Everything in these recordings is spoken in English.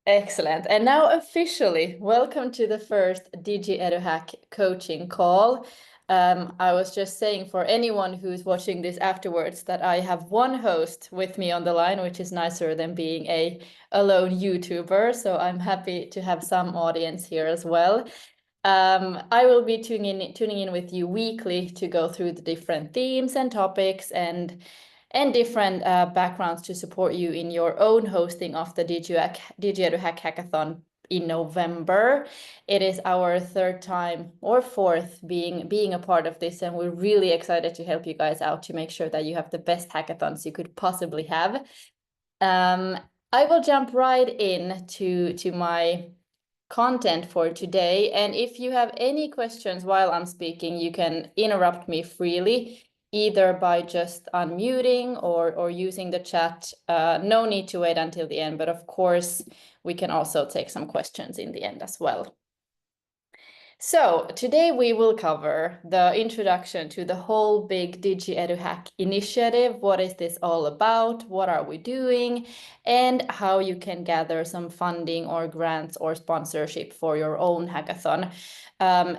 Excellent. And now officially, welcome to the first DigiEduHack coaching call. I was just saying for anyone who's watching this afterwards that I have one host with me on the line, which is nicer than being a lone YouTuber. So I'm happy to have some audience here as well. I will be tuning in with you weekly to go through the different themes and topics and different backgrounds to support you in your own hosting of the DigiEduHack Hackathon in November. It is our third time or fourth being a part of this, and we're really excited to help you guys out to make sure that you have the best hackathons you could possibly have. I will jump right in to my content for today. And if you have any questions while I'm speaking, you can interrupt me freely, either by just unmuting or using the chat. No need to wait until the end, but of course, we can also take some questions in the end as well. So today we will cover the introduction to the whole big DigiEduHack initiative. What is this all about? What are we doing? And how you can gather some funding or grants or sponsorship for your own hackathon.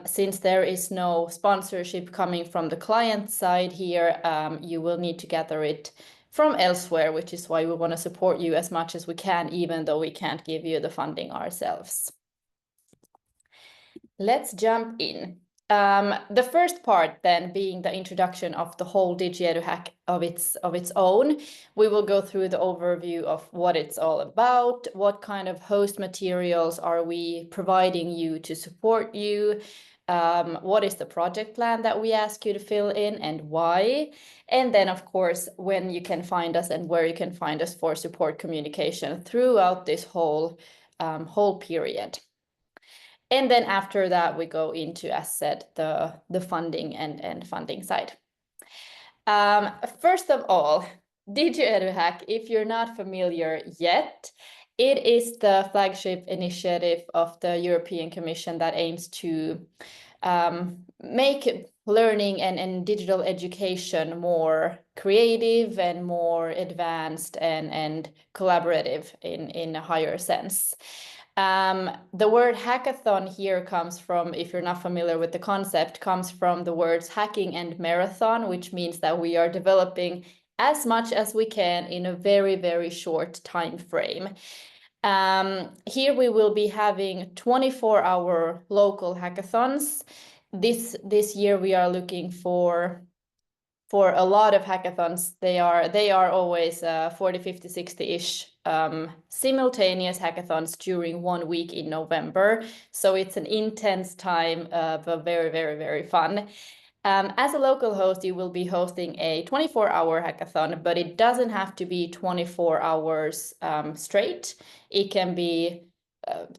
Since there is no sponsorship coming from the client side here, you will need to gather it from elsewhere, which is why we want to support you as much as we can, even though we can't give you the funding ourselves. Let's jump in. The first part then being the introduction of the whole DigiEduHack of its own. We will go through the overview of what it's all about, what kind of host materials are we providing you to support you, what is the project plan that we ask you to fill in and why, and then of course when you can find us and where you can find us for support communication throughout this whole period. And then after that, we go into, as said, the funding and funding side. First of all, DigiEduHack, if you're not familiar yet, it is the flagship initiative of the European Commission that aims to make learning and digital education more creative and more advanced and collaborative in a higher sense. The word hackathon here comes from, if you're not familiar with the concept, comes from the words hacking and marathon, which means that we are developing as much as we can in a very, very short time frame. Here we will be having 24-hour local hackathons. This year we are looking for a lot of hackathons. They are always 40, 50, 60-ish simultaneous hackathons during 1 week in November. So it's an intense time, but very, very, very fun. As a local host, you will be hosting a 24-hour hackathon, but it doesn't have to be 24 hours straight. It can be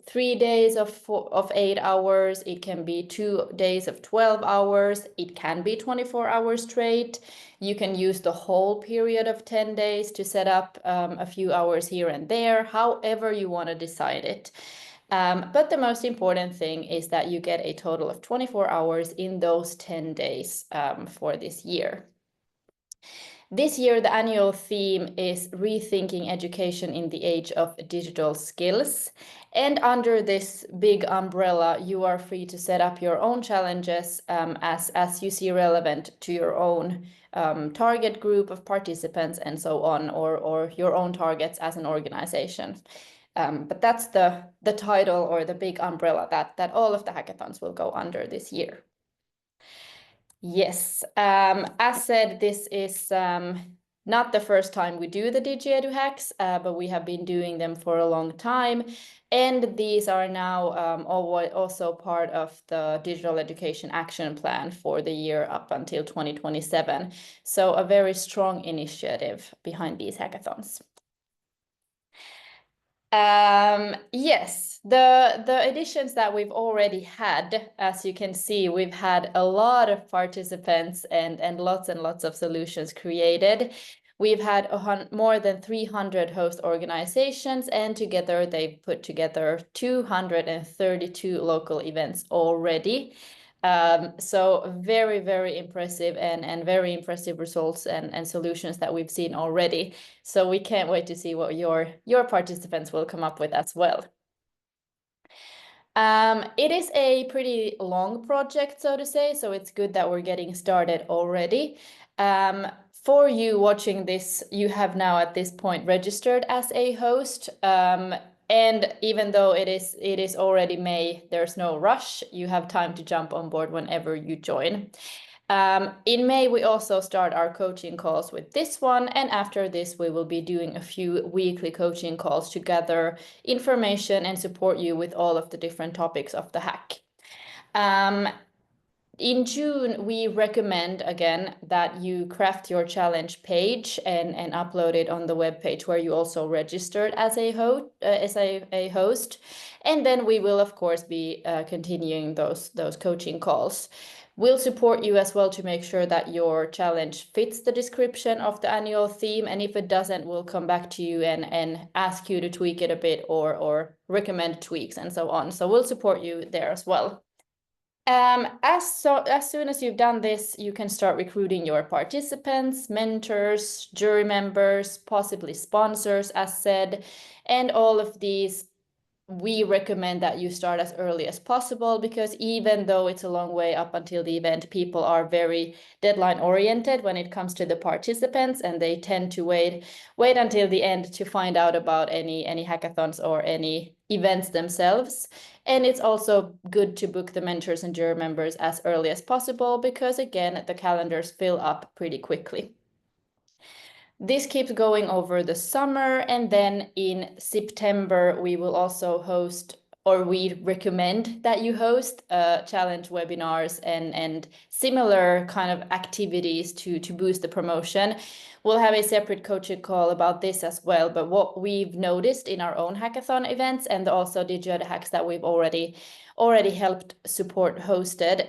3 days of 8 hours. It can be 2 days of 12 hours. It can be 24 hours straight. You can use the whole period of 10 days to set up a few hours here and there, however you want to decide it. But the most important thing is that you get a total of 24 hours in those 10 days for this year. This year, the annual theme is Rethinking Education in the Age of Digital Skills. And under this big umbrella, you are free to set up your own challenges as you see relevant to your own target group of participants and so on, or your own targets as an organization. But that's the title or the big umbrella that all of the hackathons will go under this year. Yes, as said, this is not the first time we do the DigiEduHacks, but we have been doing them for a long time. And these are now also part of the Digital Education Action Plan for the year up until 2027. So a very strong initiative behind these hackathons. Yes, the editions that we've already had, as you can see, we've had a lot of participants and lots of solutions created. We've had more than 300 host organizations, and together they've put together 232 local events already. So very, very impressive and very impressive results and solutions that we've seen already. So we can't wait to see what your participants will come up with as well. It is a pretty long project, so to say, so it's good that we're getting started already. For you watching this, you have now at this point registered as a host. And even though it is already May, there's no rush. You have time to jump on board whenever you join. In May, we also start our coaching calls with this one, and after this, we will be doing a few weekly coaching calls to gather information and support you with all of the different topics of the hack. In June, we recommend again that you craft your challenge page and upload it on the web page where you also registered as a host. And then we will, of course, be continuing those coaching calls. We'll support you as well to make sure that your challenge fits the description of the annual theme. And if it doesn't, we'll come back to you and ask you to tweak it a bit or recommend tweaks and so on. So we'll support you there as well. As soon as you've done this, you can start recruiting your participants, mentors, jury members, possibly sponsors, as said, and all of these. We recommend that you start as early as possible, because even though it's a long way up until the event, people are very deadline oriented when it comes to the participants, and they tend to wait until the end to find out about any hackathons or any events themselves. And it's also good to book the mentors and jury members as early as possible, because again, the calendars fill up pretty quickly. This keeps going over the summer, and then in September, we will also host, or we recommend that you host challenge webinars and similar kind of activities to boost the promotion. We'll have a separate coaching call about this as well, but what we've noticed in our own hackathon events and also DigiEduHacks that we've already helped support hosted,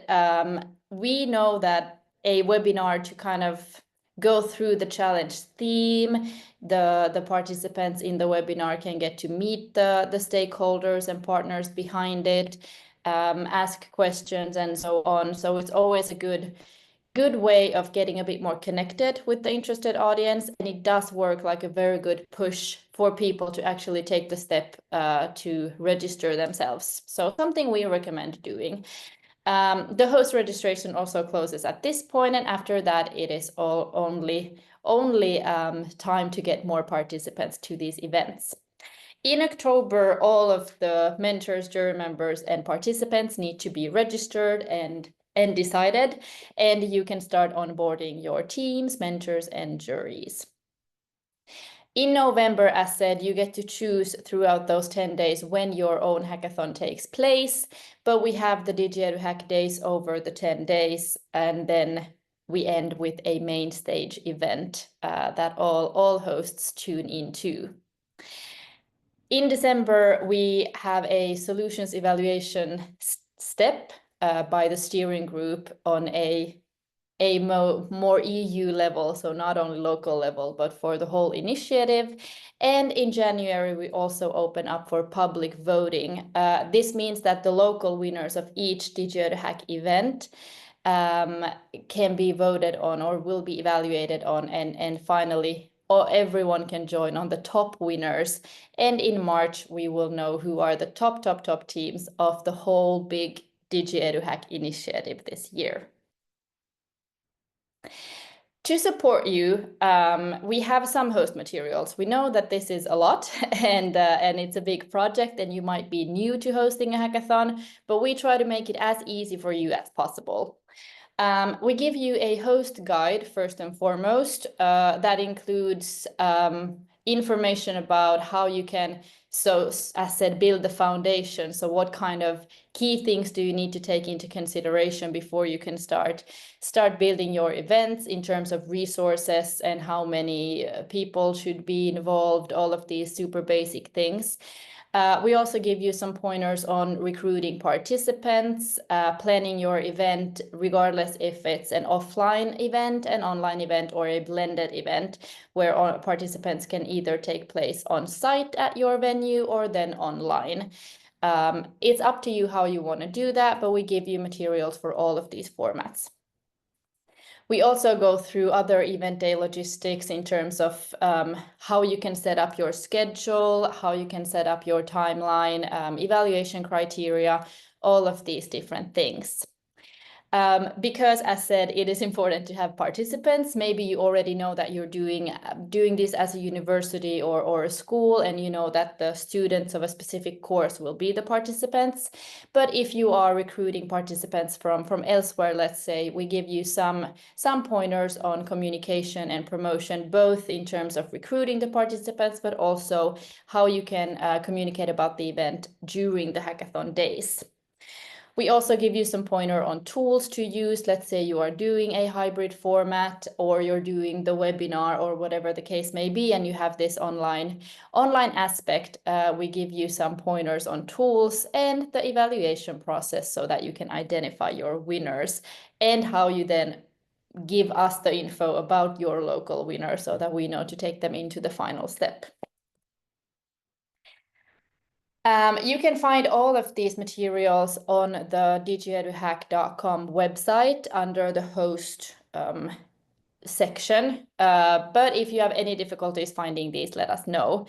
we know that a webinar to kind of go through the challenge theme, the participants in the webinar can get to meet the stakeholders and partners behind it, ask questions and so on. So it's always a good way of getting a bit more connected with the interested audience, and it does work like a very good push for people to actually take the step to register themselves. So something we recommend doing. The host registration also closes at this point, and after that, it is only time to get more participants to these events. In October, all of the mentors, jury members, and participants need to be registered and decided, and you can start onboarding your teams, mentors, and juries. In November, as said, you get to choose throughout those 10 days when your own hackathon takes place, but we have the DigiEduHack days over the 10 days, and then we end with a main stage event that all hosts tune into. In December, we have a solutions evaluation step by the steering group on a more EU level, so not only local level, but for the whole initiative. And in January, we also open up for public voting. This means that the local winners of each DigiEduHack event can be voted on or will be evaluated on, and finally, everyone can join on the top winners. And in March, we will know who are the top teams of the whole big DigiEduHack initiative this year. To support you, we have some host materials. We know that this is a lot and it's a big project, and you might be new to hosting a hackathon, but we try to make it as easy for you as possible. We give you a host guide first and foremost that includes information about how you can, so as said, build the foundation. So what kind of key things do you need to take into consideration before you can start building your events in terms of resources and how many people should be involved, all of these super basic things. We also give you some pointers on recruiting participants, planning your event, regardless if it's an offline event, an online event, or a blended event, where all participants can either take place on site at your venue or then online. It's up to you how you want to do that, but we give you materials for all of these formats. We also go through other event day logistics in terms of how you can set up your schedule, how you can set up your timeline, evaluation criteria, all of these different things. Because as said, it is important to have participants. Maybe you already know that you're doing this as a university or a school, and you know that the students of a specific course will be the participants. But if you are recruiting participants from elsewhere, let's say, we give you some pointers on communication and promotion, both in terms of recruiting the participants, but also how you can communicate about the event during the hackathon days. We also give you some pointer on tools to use. Let's say you are doing a hybrid format, or you're doing the webinar, or whatever the case may be, and you have this online aspect. We give you some pointers on tools and the evaluation process so that you can identify your winners, and how you then give us the info about your local winner so that we know to take them into the final step. You can find all of these materials on the DigiEduHack.com website under the host section. But if you have any difficulties finding these, let us know.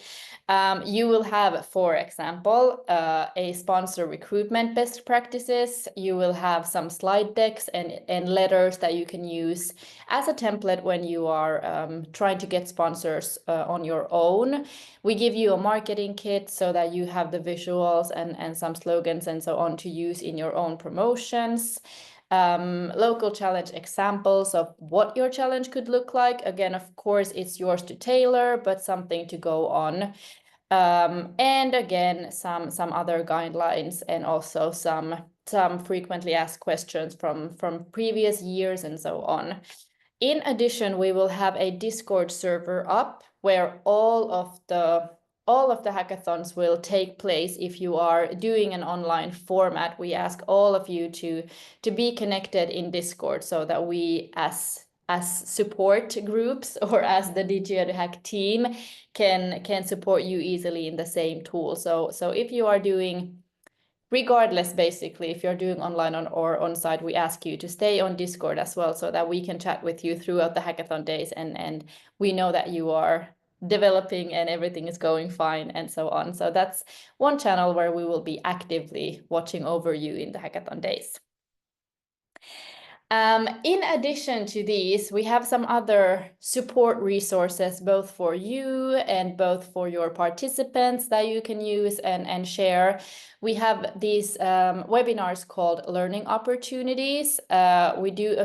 You will have, for example, a sponsor recruitment best practices. You will have some slide decks and letters that you can use as a template when you are trying to get sponsors on your own. We give you a marketing kit so that you have the visuals and some slogans and so on to use in your own promotions. Local challenge examples of what your challenge could look like. Again, of course, it's yours to tailor, but something to go on. And again, some other guidelines, and also some frequently asked questions from previous years and so on. In addition, we will have a Discord server up where all of the hackathons will take place. If you are doing an online format, we ask all of you to be connected in Discord so that we as support groups, or as the DigiEduHack team, can support you easily in the same tool. So if you are doing, regardless, basically, if you're doing online or on site, we ask you to stay on Discord as well so that we can chat with you throughout the hackathon days, and we know that you are developing and everything is going fine and so on. So that's one channel where we will be actively watching over you in the hackathon days. In addition to these, we have some other support resources, both for you and both for your participants, that you can use and share. We have these webinars called learning opportunities. We do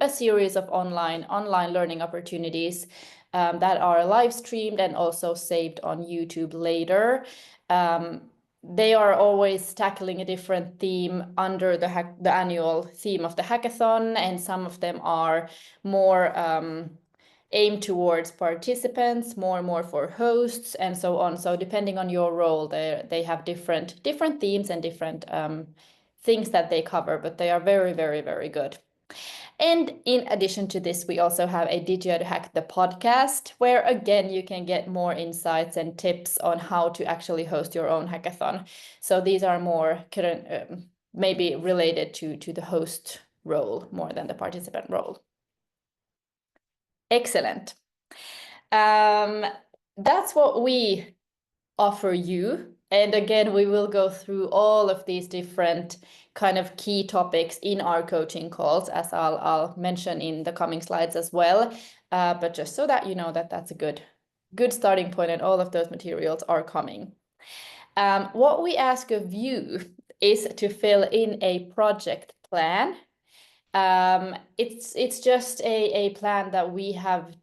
a series of online learning opportunities that are live streamed and also saved on YouTube later. They are always tackling a different theme under the annual theme of the hackathon, and some of them are more aimed towards participants, more for hosts, and so on. So depending on your role, they have different themes and different things that they cover, but they are very, very, very good. And in addition to this, we also have a DigiEduHack, the podcast, where again, you can get more insights and tips on how to actually host your own hackathon. So these are more maybe related to the host role more than the participant role. Excellent. That's what we offer you. And again, we will go through all of these different kind of key topics in our coaching calls, as I'll mention in the coming slides as well. But just so that you know that that's a good starting point, and all of those materials are coming. What we ask of you is to fill in a project plan. It's just a plan that we have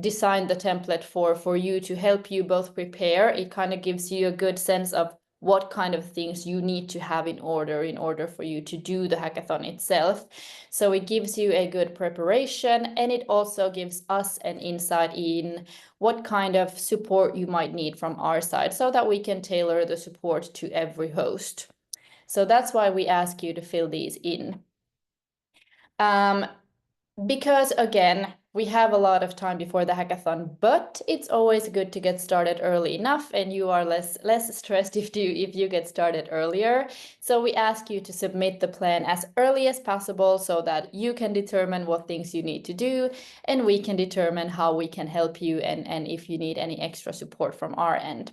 designed the template for you, to help you both prepare. It kind of gives you a good sense of what kind of things you need to have in order for you to do the hackathon itself. So it gives you a good preparation, and it also gives us an insight in what kind of support you might need from our side, so that we can tailor the support to every host. So that's why we ask you to fill these in. Because again, we have a lot of time before the hackathon, but it's always good to get started early enough, and you are less stressed if you get started earlier. So we ask you to submit the plan as early as possible so that you can determine what things you need to do, and we can determine how we can help you and if you need any extra support from our end.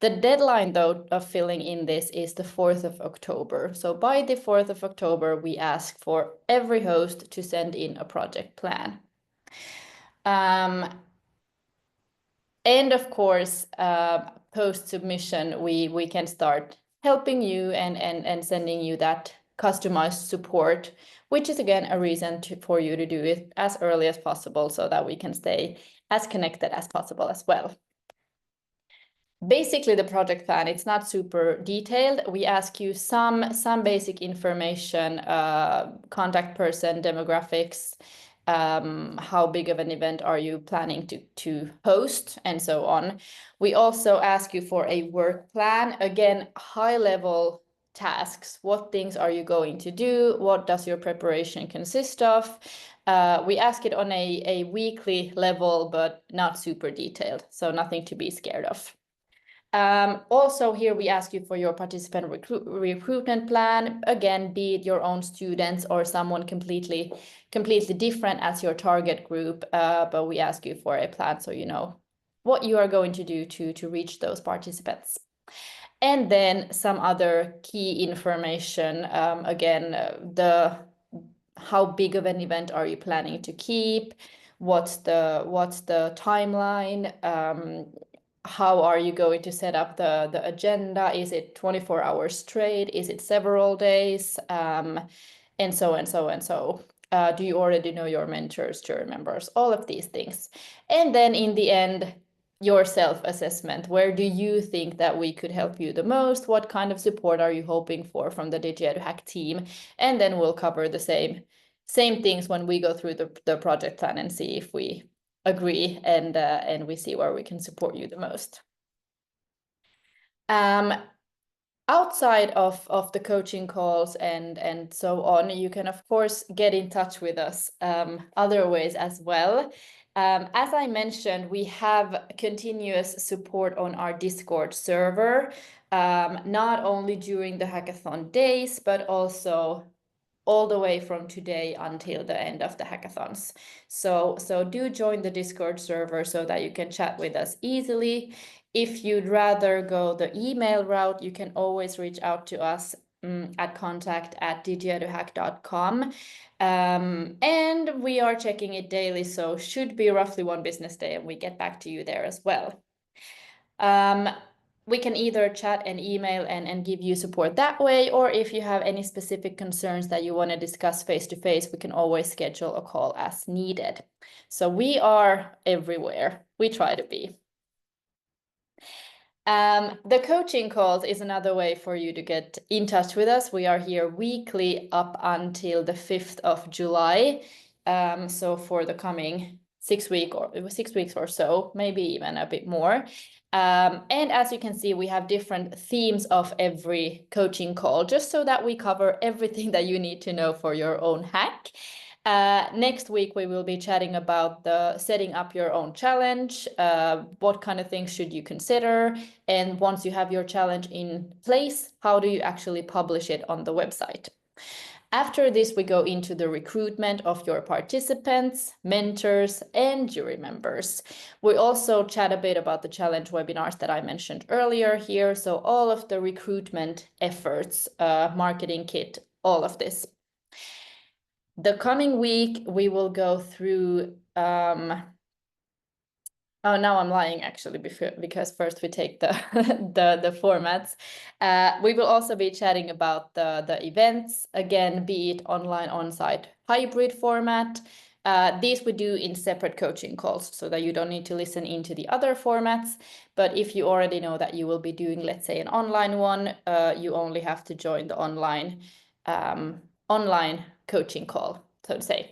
The deadline, though, of filling in this is the 4th of October. So by the 4th of October, we ask for every host to send in a project plan. And of course, post-submission, we can start helping you and sending you that customized support, which is again a reason for you to do it as early as possible so that we can stay as connected as possible as well. Basically, the project plan, it's not super detailed. We ask you some basic information, contact person, demographics, how big of an event are you planning to host, and so on. We also ask you for a work plan, again, high level tasks. What things are you going to do? What does your preparation consist of? We ask it on a weekly level, but not super detailed, so nothing to be scared of. Also here we ask you for your participant recruitment plan, again, be it your own students or someone completely different as your target group, but we ask you for a plan so you know what you are going to do to reach those participants. And then some other key information, again, how big of an event are you planning to keep? What's the timeline? How are you going to set up the agenda? Is it 24 hours straight? Is it several days? And so and so and so. Do you already know your mentors, jury members? All of these things. And then in the end, your self-assessment. Where do you think that we could help you the most? What kind of support are you hoping for from the DigiEduHack team? And then we'll cover the same things when we go through the project plan and see if we agree and we see where we can support you the most. Outside of the coaching calls and so on, you can of course get in touch with us other ways as well. As I mentioned, we have continuous support on our Discord server, not only during the hackathon days, but also all the way from today until the end of the hackathons. So do join the Discord server so that you can chat with us easily. If you'd rather go the email route, you can always reach out to us at contact@digieduhack.com. And we are checking it daily, so should be roughly 1 business day and we get back to you there as well. We can either chat and email and give you support that way, or if you have any specific concerns that you want to discuss face-to-face, we can always schedule a call as needed. So we are everywhere. We try to be. The coaching calls is another way for you to get in touch with us. We are here weekly up until the 5th of July. So for the coming 6 weeks or so, maybe even a bit more. And as you can see, we have different themes of every coaching call, just so that we cover everything that you need to know for your own hack. Next week, we will be chatting about setting up your own challenge. What kind of things should you consider? And once you have your challenge in place, how do you actually publish it on the website? After this, we go into the recruitment of your participants, mentors, and jury members. We also chat a bit about the challenge webinars that I mentioned earlier here. So all of the recruitment efforts, marketing kit, all of this. The coming week, we will go through oh, now I'm lying actually, because first we take the the formats. We will also be chatting about the events, again, be it online, on-site, hybrid format. These we do in separate coaching calls so that you don't need to listen into the other formats. But if you already know that you will be doing, let's say, an online one, you only have to join the online coaching call, so to say.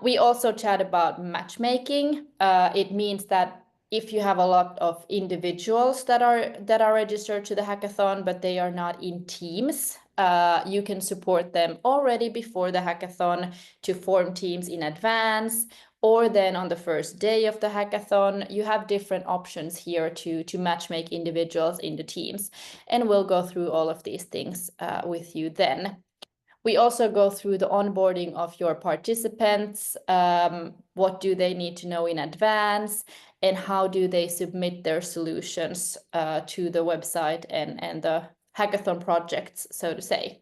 We also chat about matchmaking. It means that if you have a lot of individuals that are registered to the hackathon, but they are not in teams, You can support them already before the hackathon to form teams in advance, or then on the first day of the hackathon. You have different options here to matchmake individuals into teams. And we'll go through all of these things with you then. We also go through the onboarding of your participants. What do they need to know in advance, and how do they submit their solutions to the website and the hackathon projects, so to say.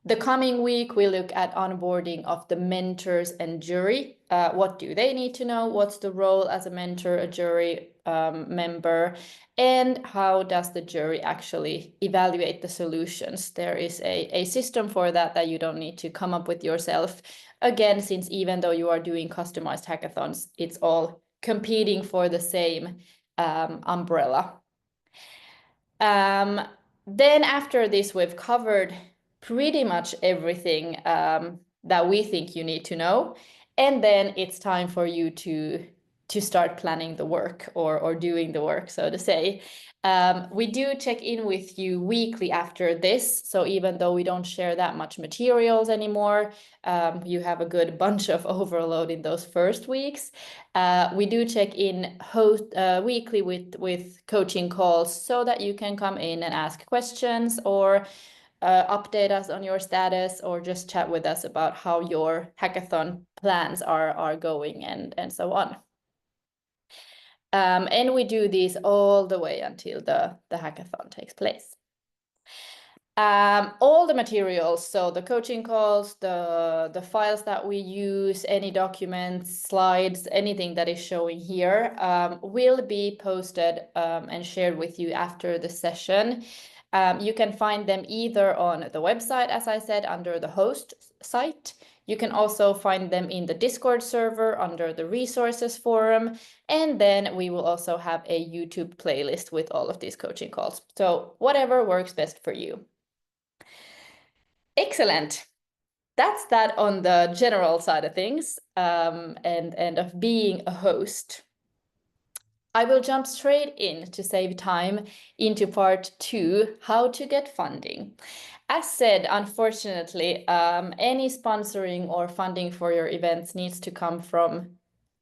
The coming week, we look at onboarding of the mentors and jury. What do they need to know? What's the role as a mentor, a jury member? And how does the jury actually evaluate the solutions? There is a system for that you don't need to come up with yourself. Again, since even though you are doing customized hackathons, it's all competing for the same umbrella. Then after this, we've covered pretty much everything that we think you need to know. And then it's time for you to start planning the work or doing the work, so to say. We do check in with you weekly after this. So even though we don't share that much materials anymore, you have a good bunch of overload in those first weeks. We do check in weekly with coaching calls so that you can come in and ask questions or update us on your status, or just chat with us about how your hackathon plans are going and so on. And we do these all the way until the hackathon takes place. All the materials, so the coaching calls, the files that we use, any documents, slides, anything that is showing here will be posted and shared with you after the session. You can find them either on the website, as I said, under the host site. You can also find them in the Discord server under the resources forum. And then we will also have a YouTube playlist with all of these coaching calls. So whatever works best for you. Excellent. That's that on the general side of things and of being a host. I will jump straight in to save time into part 2, how to get funding. As said, unfortunately, any sponsoring or funding for your events needs to come from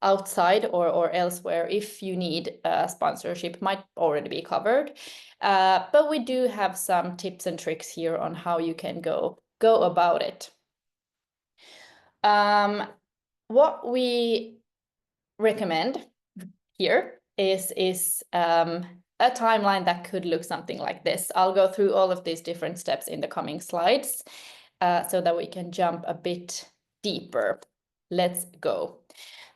outside or elsewhere. If you need sponsorship, might already be covered. But we do have some tips and tricks here on how you can go about it. What we recommend here is a timeline that could look something like this. I'll go through all of these different steps in the coming slides so that we can jump a bit deeper. Let's go.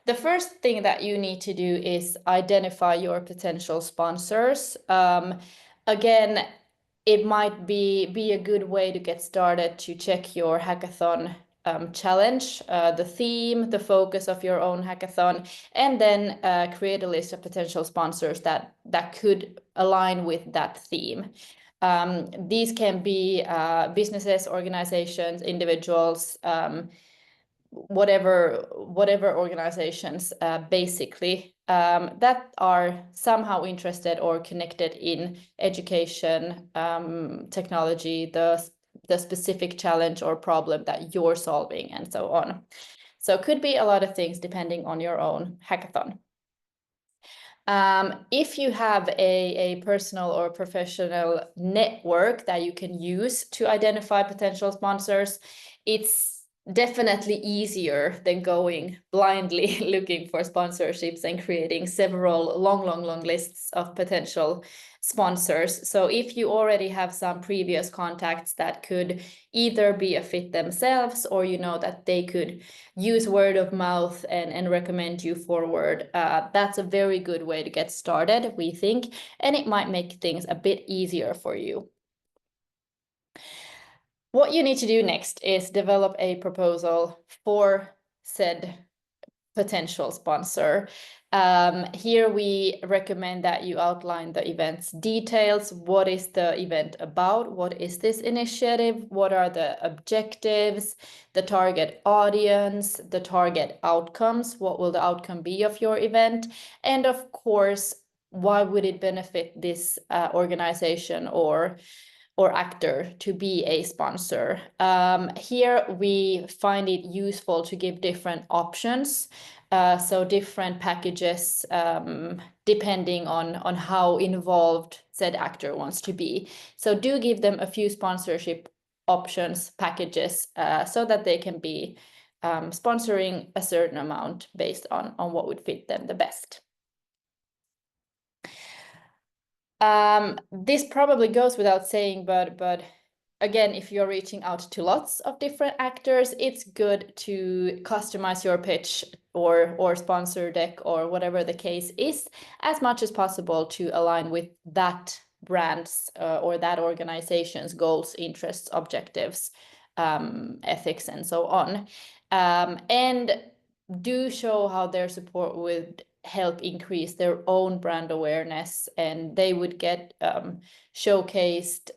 The first thing that you need to do is identify your potential sponsors. Again, it might be a good way to get started to check your hackathon challenge, the theme, the focus of your own hackathon, and then create a list of potential sponsors that could align with that theme. These can be businesses, organizations, individuals, whatever organizations basically that are somehow interested or connected in education, technology, the specific challenge or problem that you're solving, and so on. So it could be a lot of things depending on your own hackathon. If you have a personal or professional network that you can use to identify potential sponsors, it's definitely easier than going blindly looking for sponsorships and creating several long lists of potential sponsors. So if you already have some previous contacts that could either be a fit themselves, or you know that they could use word of mouth and recommend you forward, that's a very good way to get started, we think, and it might make things a bit easier for you. What you need to do next is develop a proposal for said potential sponsor. Here we recommend that you outline the event's details. What is the event about? What is this initiative? What are the objectives, the target audience, the target outcomes? What will the outcome be of your event? And of course, why would it benefit this organization or or actor to be a sponsor. Here we find it useful to give different options, so different packages depending on how involved said actor wants to be. So do give them a few sponsorship options, packages, so that they can be sponsoring a certain amount based on what would fit them the best. This probably goes without saying, but again, if you're reaching out to lots of different actors, it's good to customize your pitch or sponsor deck or whatever the case is as much as possible to align with that brand's or that organization's goals, interests, objectives, ethics, and so on. And do show how their support would help increase their own brand awareness, and they would get showcased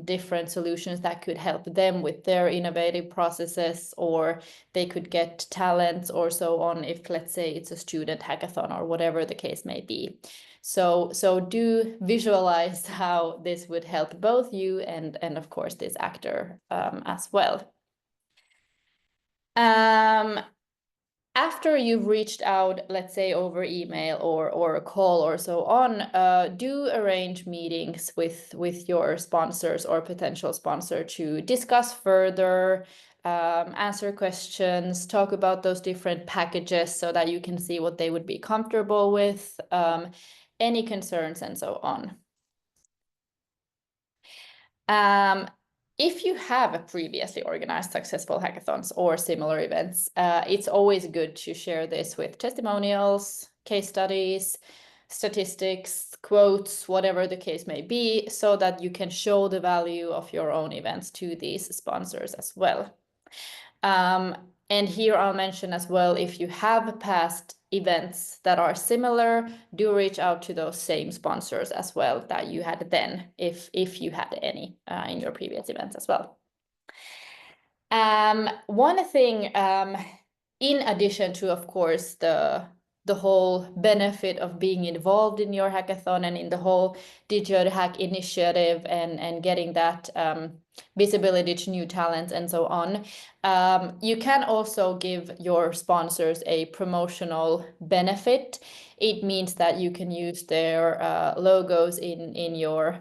different solutions that could help them with their innovative processes, or they could get talents or so on if, let's say, it's a student hackathon or whatever the case may be. So do visualize how this would help both you and of course this actor as well. After you've reached out, let's say over email or a call or so on, do arrange meetings with your sponsors or potential sponsor to discuss further, answer questions, talk about those different packages so that you can see what they would be comfortable with, any concerns and so on. If you have previously organized successful hackathons or similar events, it's always good to share this with testimonials, case studies, statistics, quotes, whatever the case may be, so that you can show the value of your own events to these sponsors as well. And here I'll mention as well, if you have past events that are similar, do reach out to those same sponsors as well that you had then, if you had any in your previous events as well. One thing, in addition to, of course, the whole benefit of being involved in your hackathon and in the whole DigiEduHack initiative and getting that visibility to new talents and so on, you can also give your sponsors a promotional benefit. It means that you can use their logos in your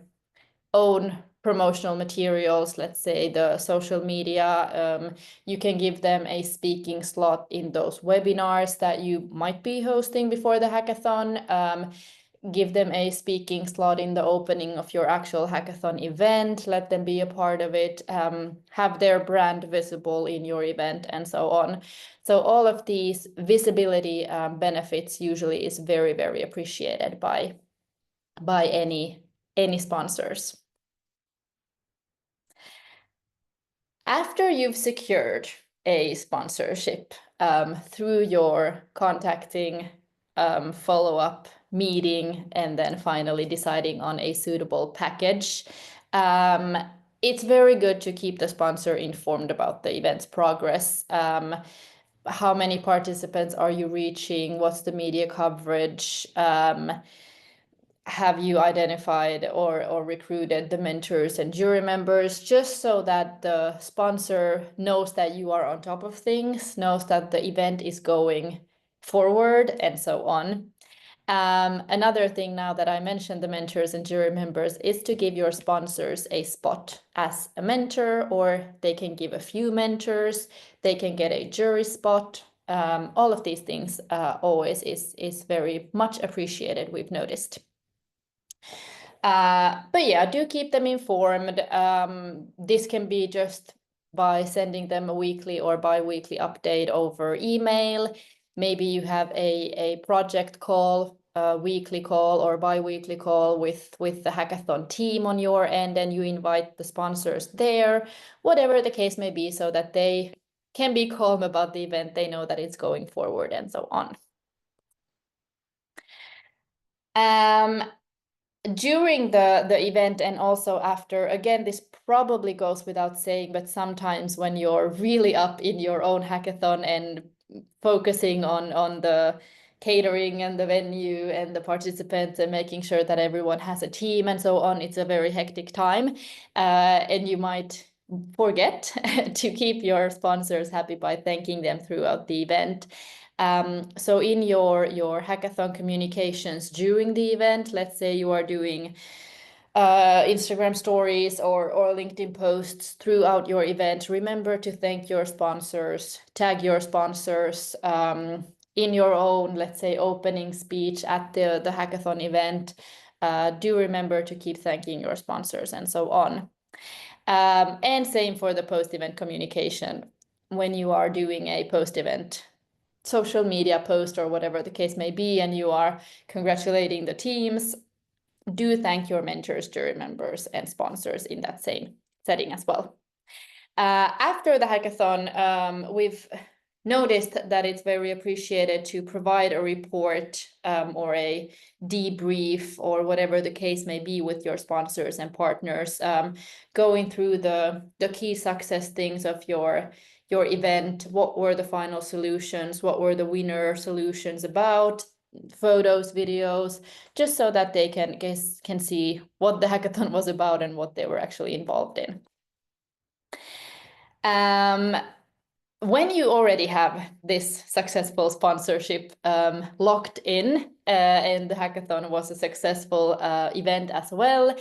own promotional materials, let's say the social media. You can give them a speaking slot in those webinars that you might be hosting before the hackathon. Give them a speaking slot in the opening of your actual hackathon event, let them be a part of it, have their brand visible in your event and so on. So all of these visibility benefits usually is very, very appreciated by any sponsors. After you've secured a sponsorship through your contacting, follow-up meeting, and then finally deciding on a suitable package, it's very good to keep the sponsor informed about the event's progress. How many participants are you reaching? What's the media coverage? Have you identified or recruited the mentors and jury members, just so that the sponsor knows that you are on top of things, knows that the event is going forward and so on. Another thing, now that I mentioned the mentors and jury members, is to give your sponsors a spot as a mentor, or they can give a few mentors, they can get a jury spot. All of these things always is very much appreciated, we've noticed. But yeah, do keep them informed. This can be just by sending them a weekly or bi-weekly update over email. Maybe you have a project call, a weekly call or bi-weekly call with the hackathon team on your end, and you invite the sponsors there, whatever the case may be, so that they can be calm about the event. They know that it's going forward and so on. During the event and also after, again, this probably goes without saying, but sometimes when you're really up in your own hackathon and focusing on the catering and the venue and the participants and making sure that everyone has a team and so on. It's a very hectic time, and you might forget to keep your sponsors happy by thanking them throughout the event. So in your hackathon communications during the event, let's say you are doing Instagram stories or LinkedIn posts throughout your event, remember to thank your sponsors, tag your sponsors in your own, let's say, opening speech at the hackathon event. Do remember to keep thanking your sponsors and so on. And same for the post-event communication. When you are doing a post-event social media post or whatever the case may be, and you are congratulating the teams, do thank your mentors, jury members, and sponsors in that same setting as well. After the hackathon, we've noticed that it's very appreciated to provide a report or a debrief or whatever the case may be with your sponsors and partners, going through the key success things of your event. What were the final solutions? What were the winner solutions about? Photos, videos, just so that they can see what the hackathon was about and what they were actually involved in. When you already have this successful sponsorship locked in, and the hackathon was a successful event as well,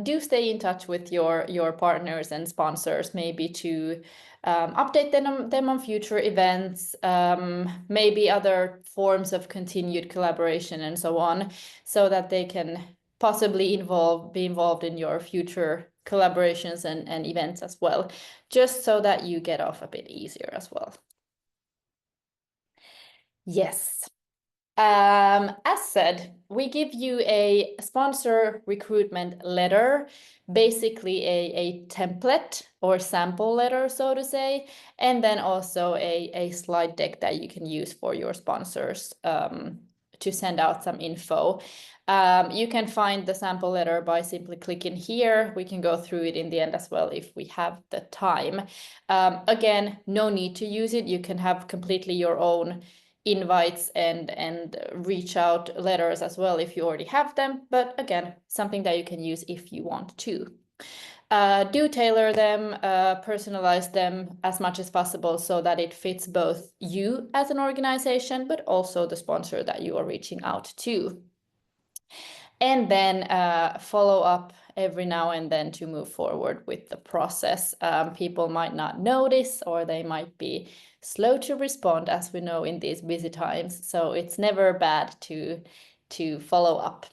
do stay in touch with your partners and sponsors, maybe to update them on future events, maybe other forms of continued collaboration and so on, so that they can possibly be involved in your future collaborations and events as well, just so that you get off a bit easier as well. Yes. As said, we give you a sponsor recruitment letter, basically a template or sample letter, so to say, and then also a slide deck that you can use for your sponsors to send out some info. You can find the sample letter by simply clicking here. We can go through it in the end as well if we have the time. Again, no need to use it. You can have completely your own invites and reach out letters as well if you already have them. But again, something that you can use if you want to. Do tailor them, personalize them as much as possible so that it fits both you as an organization, but also the sponsor that you are reaching out to. And then follow up every now and then to move forward with the process. People might not notice, or they might be slow to respond, as we know in these busy times. So it's never bad to follow up.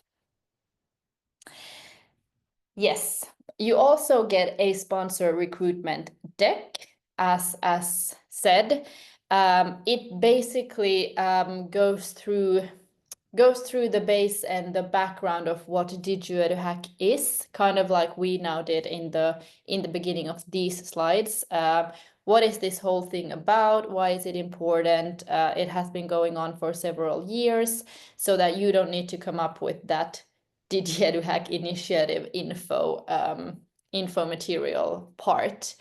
Yes, you also get a sponsor recruitment deck, as said. It basically goes through the base and the background of what DigiEduHack is, kind of like we now did in the beginning of these slides. What is this whole thing about? Why is it important? It has been going on for several years, so that you don't need to come up with that DigiEduHack initiative info material part.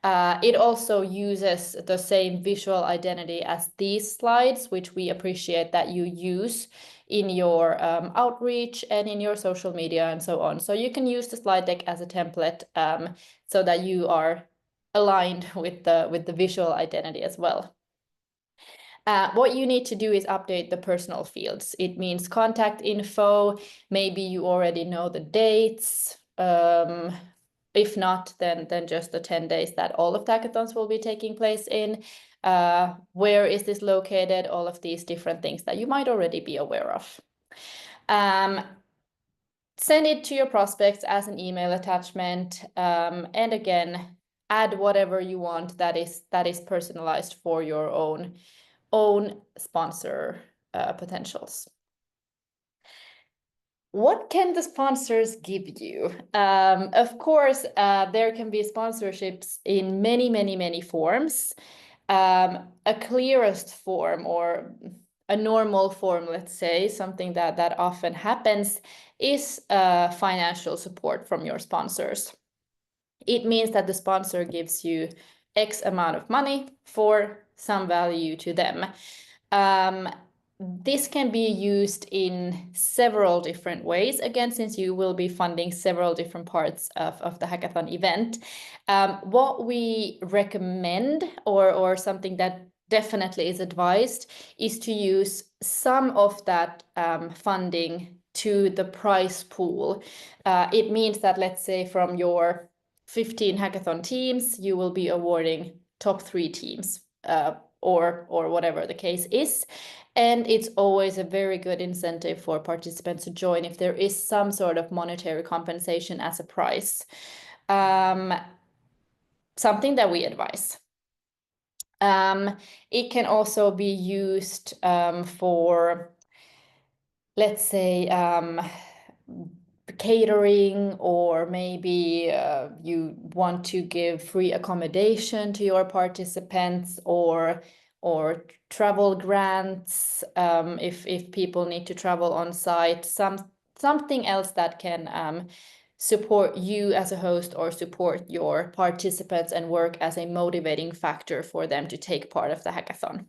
It also uses the same visual identity as these slides, which we appreciate that you use in your outreach and in your social media and so on. So you can use the slide deck as a template so that you are aligned with the visual identity as well. What you need to do is update the personal fields. It means contact info. Maybe you already know the dates. If not, then just the 10 days that all of the hackathons will be taking place in. Where is this located? All of these different things that you might already be aware of. Send it to your prospects as an email attachment. And again, add whatever you want that is personalized for your own sponsor potentials. What can the sponsors give you? Of course, there can be sponsorships in many forms. A clearest form, or a normal form, let's say, something that often happens, is financial support from your sponsors. It means that the sponsor gives you X amount of money for some value to them. this can be used in several different ways, again, since you will be funding several different parts of the hackathon event. What we recommend, or something that definitely is advised, is to use some of that funding to the prize pool. It means that, let's say, from your 15 hackathon teams, you will be awarding top 3 teams, or whatever the case is. And it's always a very good incentive for participants to join if there is some sort of monetary compensation as a prize. Something that we advise. It can also be used for, let's say, catering, or maybe you want to give free accommodation to your participants, or travel grants if people need to travel on site, something else that can support you as a host or support your participants and work as a motivating factor for them to take part of the hackathon.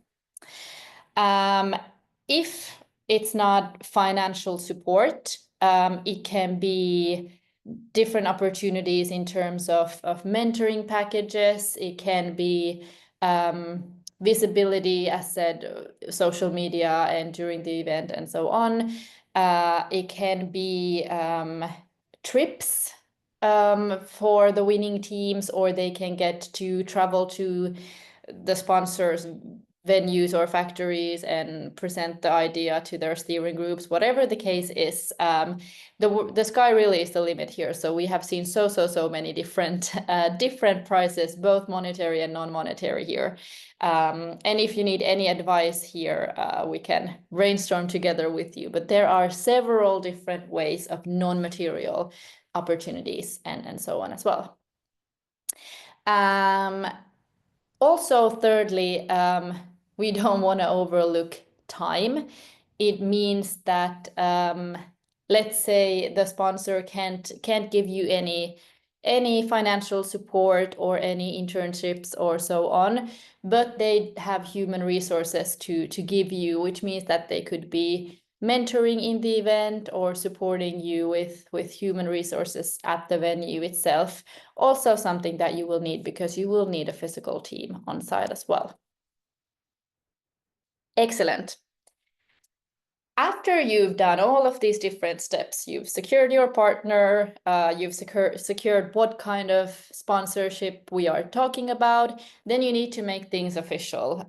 If it's not financial support, it can be different opportunities in terms of mentoring packages. It can be visibility, as said, social media and during the event and so on. It can be trips for the winning teams, or they can get to travel to the sponsors' venues or factories and present the idea to their steering groups. Whatever the case is, the sky really is the limit here. So we have seen so many different prices, both monetary and non-monetary here. And if you need any advice here, we can brainstorm together with you. But there are several different ways of non-material opportunities and so on as well. Also, thirdly, we don't want to overlook time. It means that, let's say, the sponsor can't give you any financial support or any internships or so on, but they have human resources to give you, which means that they could be mentoring in the event or supporting you with human resources at the venue itself. Also something that you will need, because you will need a physical team on site as well. Excellent. After you've done all of these different steps, you've secured your partner, you've secured what kind of sponsorship we are talking about, then you need to make things official.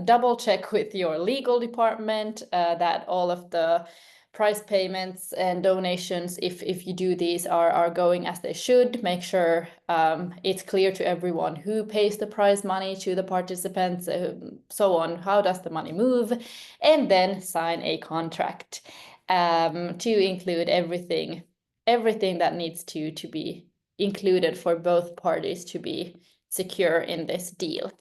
Double check with your legal department that all of the prize payments and donations, if you do these, are going as they should. Make sure it's clear to everyone who pays the prize money to the participants, so on, how does the money move, and then sign a contract to include everything that needs to be included for both parties to be secure in this deal.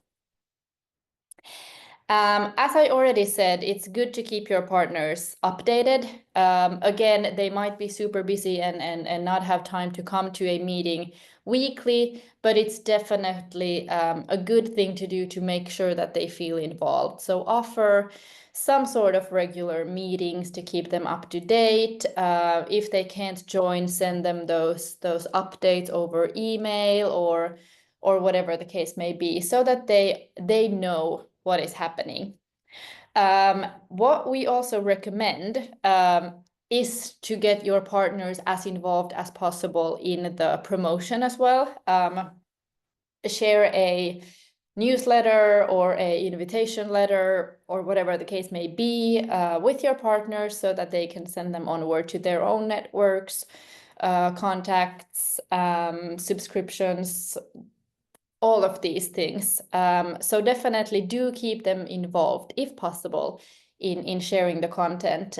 As I already said, it's good to keep your partners updated. Again, they might be super busy and not have time to come to a meeting weekly, but it's definitely a good thing to do to make sure that they feel involved. So offer some sort of regular meetings to keep them up to date. If they can't join, send them those updates over email or whatever the case may be, so that they know what is happening. What we also recommend is to get your partners as involved as possible in the promotion as well. Share a newsletter or a invitation letter or whatever the case may be with your partners, so that they can send them onward to their own networks, contacts, subscriptions, all of these things. So definitely do keep them involved, if possible, in sharing the content.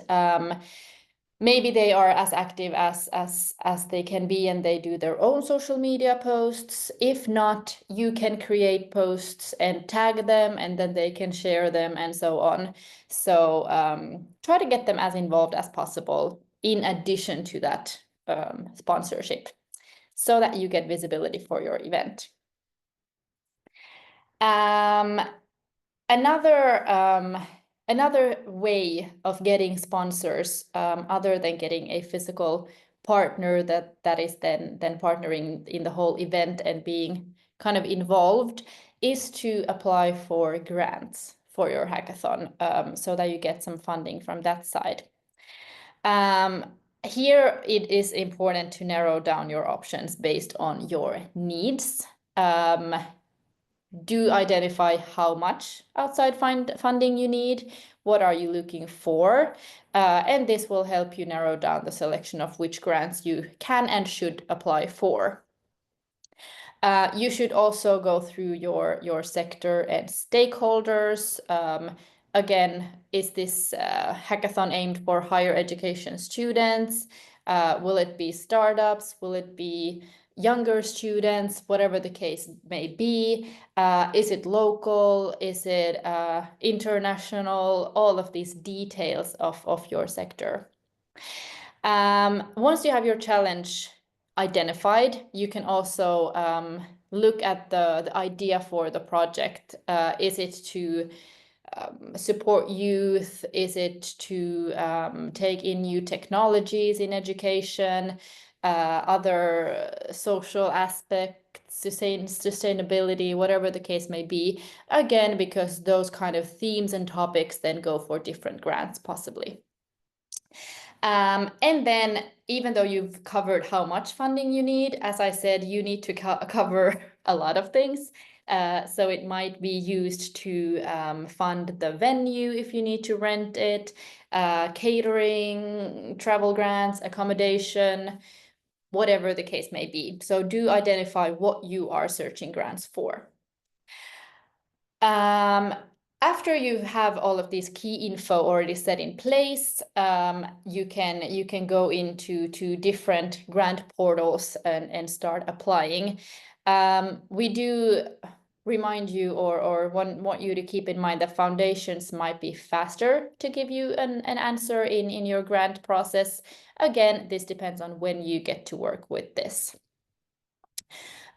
Maybe they are as active as they can be, and they do their own social media posts. If not, you can create posts and tag them, and then they can share them and so on. So try to get them as involved as possible in addition to that sponsorship, so that you get visibility for your event. Another Another way of getting sponsors, other than getting a physical partner that is then partnering in the whole event and being kind of involved, is to apply for grants for your hackathon, so that you get some funding from that side. Here it is important to narrow down your options based on your needs. Do identify how much outside funding you need, what are you looking for, and this will help you narrow down the selection of which grants you can and should apply for. You should also go through your sector and stakeholders. Again, is this hackathon aimed for higher education students? Will it be startups? Will it be younger students? Whatever the case may be. Is it local? Is it international? All of these details of your sector. Once you have your challenge identified, you can also look at the idea for the project. Is it to support youth? Is it to take in new technologies in education, other social aspects, sustainability, whatever the case may be? Again, because those kind of themes and topics then go for different grants possibly. And then, even though you've covered how much funding you need, as I said, you need to cover a lot of things. So it might be used to fund the venue if you need to rent it, catering, travel grants, accommodation, whatever the case may be. So do identify what you are searching grants for. After you have all of these key info already set in place, you can go into different grant portals and start applying. We do remind you or want you to keep in mind that foundations might be faster to give you an answer in your grant process. Again, this depends on when you get to work with this.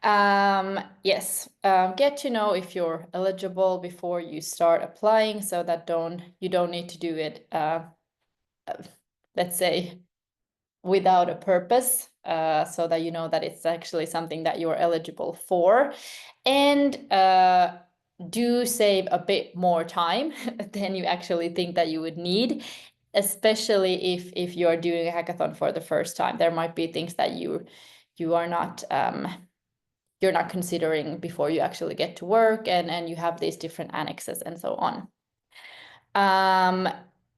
Yes, get to know if you're eligible before you start applying, so that you don't need to do it, let's say, without a purpose, so that you know that it's actually something that you're eligible for. And do save a bit more time than you actually think that you would need, especially if you're doing a hackathon for the first time. There might be things that you are not you're not considering before you actually get to work, and you have these different annexes and so on.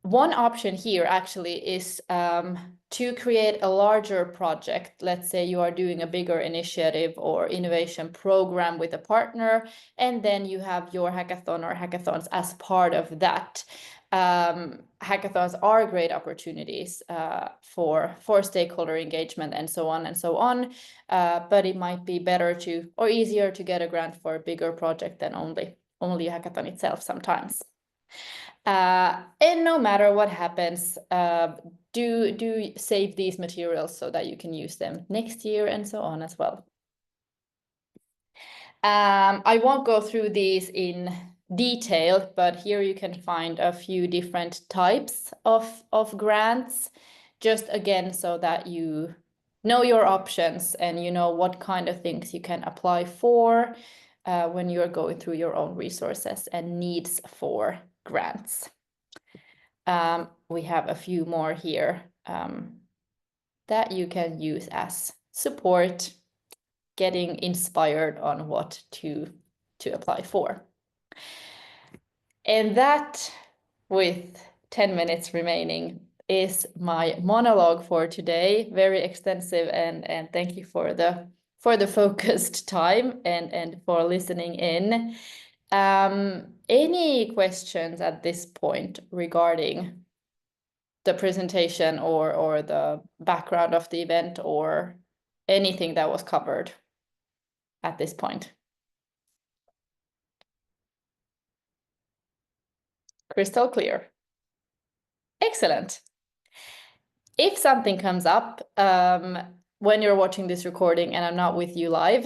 One option here actually is to create a larger project. Let's say you are doing a bigger initiative or innovation program with a partner, and then you have your hackathon or hackathons as part of that. Hackathons are great opportunities for stakeholder engagement and so on and so on, but it might be better or easier to get a grant for a bigger project than only a hackathon itself sometimes. And no matter what happens, do save these materials so that you can use them next year and so on as well. I won't go through these in detail, but here you can find a few different types of grants, just again so that you know your options and you know what kind of things you can apply for when you're going through your own resources and needs for grants. We have a few more here that you can use as support, getting inspired on what to apply for. And that, with 10 minutes remaining, is my monologue for today. Very extensive, and thank you for the focused time and for listening in. Any questions at this point regarding the presentation or the background of the event or anything that was covered at this point? Crystal clear. Excellent. If something comes up when you're watching this recording and I'm not with you live,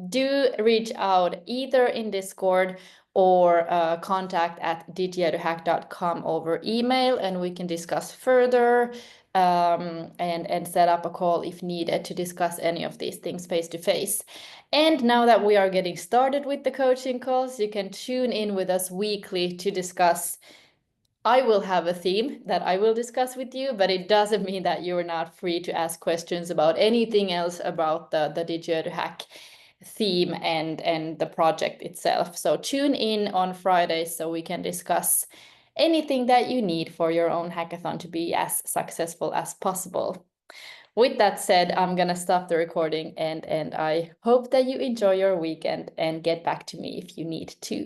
do reach out either in Discord or contact@digieduhack.com over email, and we can discuss further and set up a call if needed to discuss any of these things face to face. And now that we are getting started with the coaching calls, you can tune in with us weekly to discuss. I will have a theme that I will discuss with you, but it doesn't mean that you're not free to ask questions about anything else about the DigiEduHack theme and the project itself. So tune in on Fridays so we can discuss anything that you need for your own hackathon to be as successful as possible. With that said, I'm gonna stop the recording and I hope that you enjoy your weekend and get back to me if you need to.